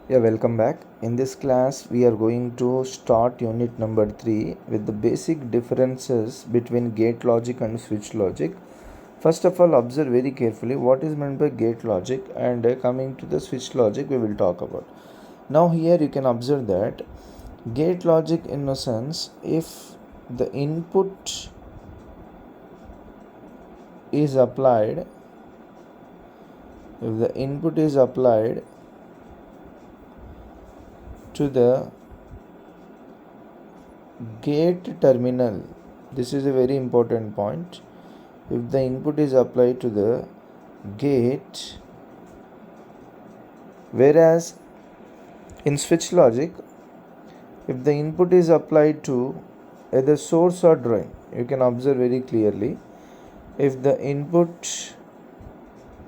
Yeah, welcome back. In this class, we are going to start unit number 3 with the basic differences between gate logic and switch logic. First of all, observe very carefully what is meant by gate logic, and coming to the switch logic, we will talk about. Now, here you can observe that gate logic, in a sense, if the input is applied, to the gate terminal, this is a very important point. If the input is applied to the gate, whereas in switch logic, if the input is applied to either source or drain, you can observe very clearly. If the input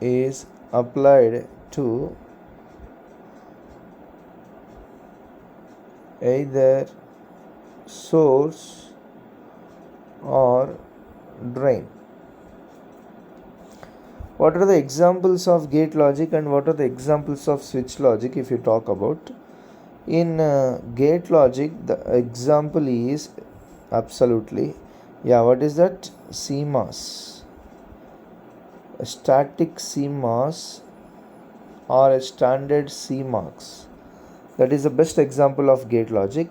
is applied to either source or drain. What are the examples of gate logic and what are the examples of switch logic if you talk about? In gate logic, the example is absolutely, what is that? CMOS. A static CMOS or a standard CMOS. That is the best example of gate logic.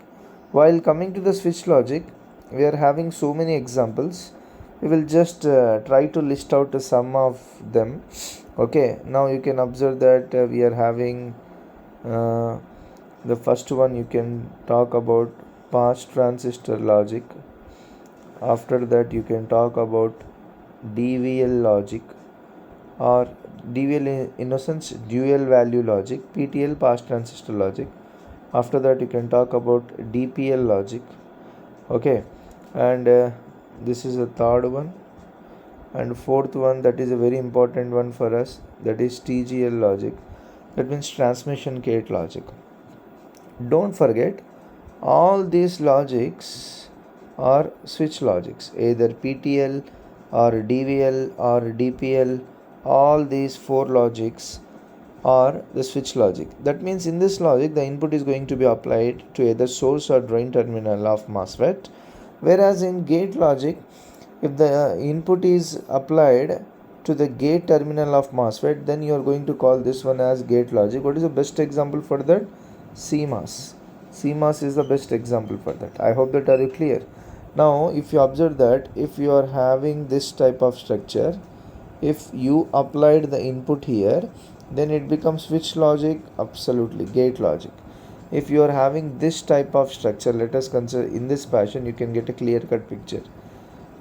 While coming to the switch logic, we are having so many examples. We will just try to list out some of them. Okay, now you can observe that we are having the first one. You can talk about pass transistor logic. After that, you can talk about DVL logic, or DVL in a sense dual value logic, PTL pass transistor logic. After that, you can talk about DPL logic. Okay, and this is the third one, and fourth one, that is a very important one for us, that is TGL logic, that means transmission gate logic. Don't forget, all these logics are switch logics, either PTL or DVL or DPL. All these four logics are the switch logic. That means in this logic, the input is going to be applied to either source or drain terminal of MOSFET. Whereas in gate logic, if the input is applied to the gate terminal of MOSFET, then you are going to call this one as gate logic. What is the best example for that? CMOS. CMOS is the best example for that. I hope that are you clear. Now, if you observe that if you are having this type of structure, if you applied the input here, then it becomes switch logic, absolutely gate logic. If you are having this type of structure, let us consider in this fashion, you can get a clear cut picture.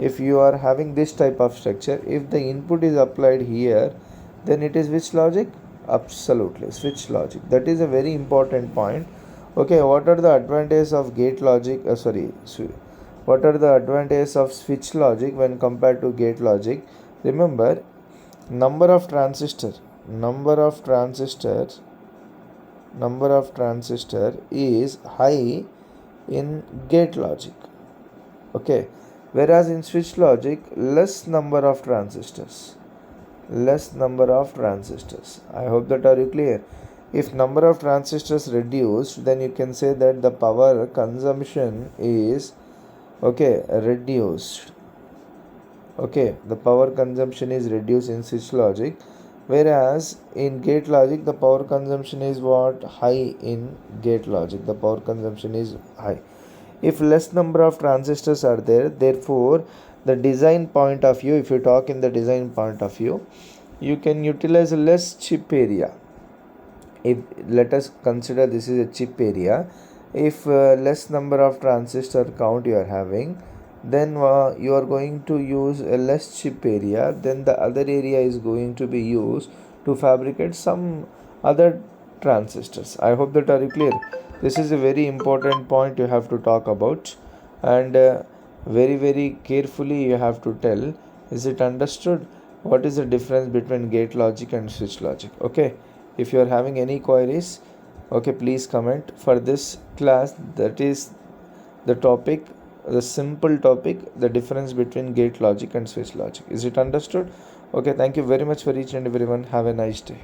If you are having this type of structure, if the input is applied here, then it is which logic? Absolutely switch logic. That is a very important point. Okay, what are the advantages of gate logic? What are the advantages of switch logic when compared to gate logic? Remember, number of transistor is high in gate logic. Okay, whereas in switch logic, less number of transistors. I hope that are you clear. If number of transistors reduced, then you can say that the power consumption is reduced. Okay, the power consumption is reduced in switch logic, whereas in gate logic, the power consumption is what? High in gate logic. The power consumption is high. If less number of transistors are there, therefore, the design point of view, if you talk in the design point of view, you can utilize less chip area. If let us consider this is a chip area, if less number of transistor count you are having, then you are going to use a less chip area, then the other area is going to be used to fabricate some other transistors. I hope that are you clear. This is a very important point you have to talk about, and very very carefully you have to tell, is it understood? What is the difference between gate logic and switch logic? Okay, if you are having any queries, okay, please comment. For this class, that is the topic, the simple topic, the difference between gate logic and switch logic. Is it understood? Okay, thank you very much for each and everyone. Have a nice day.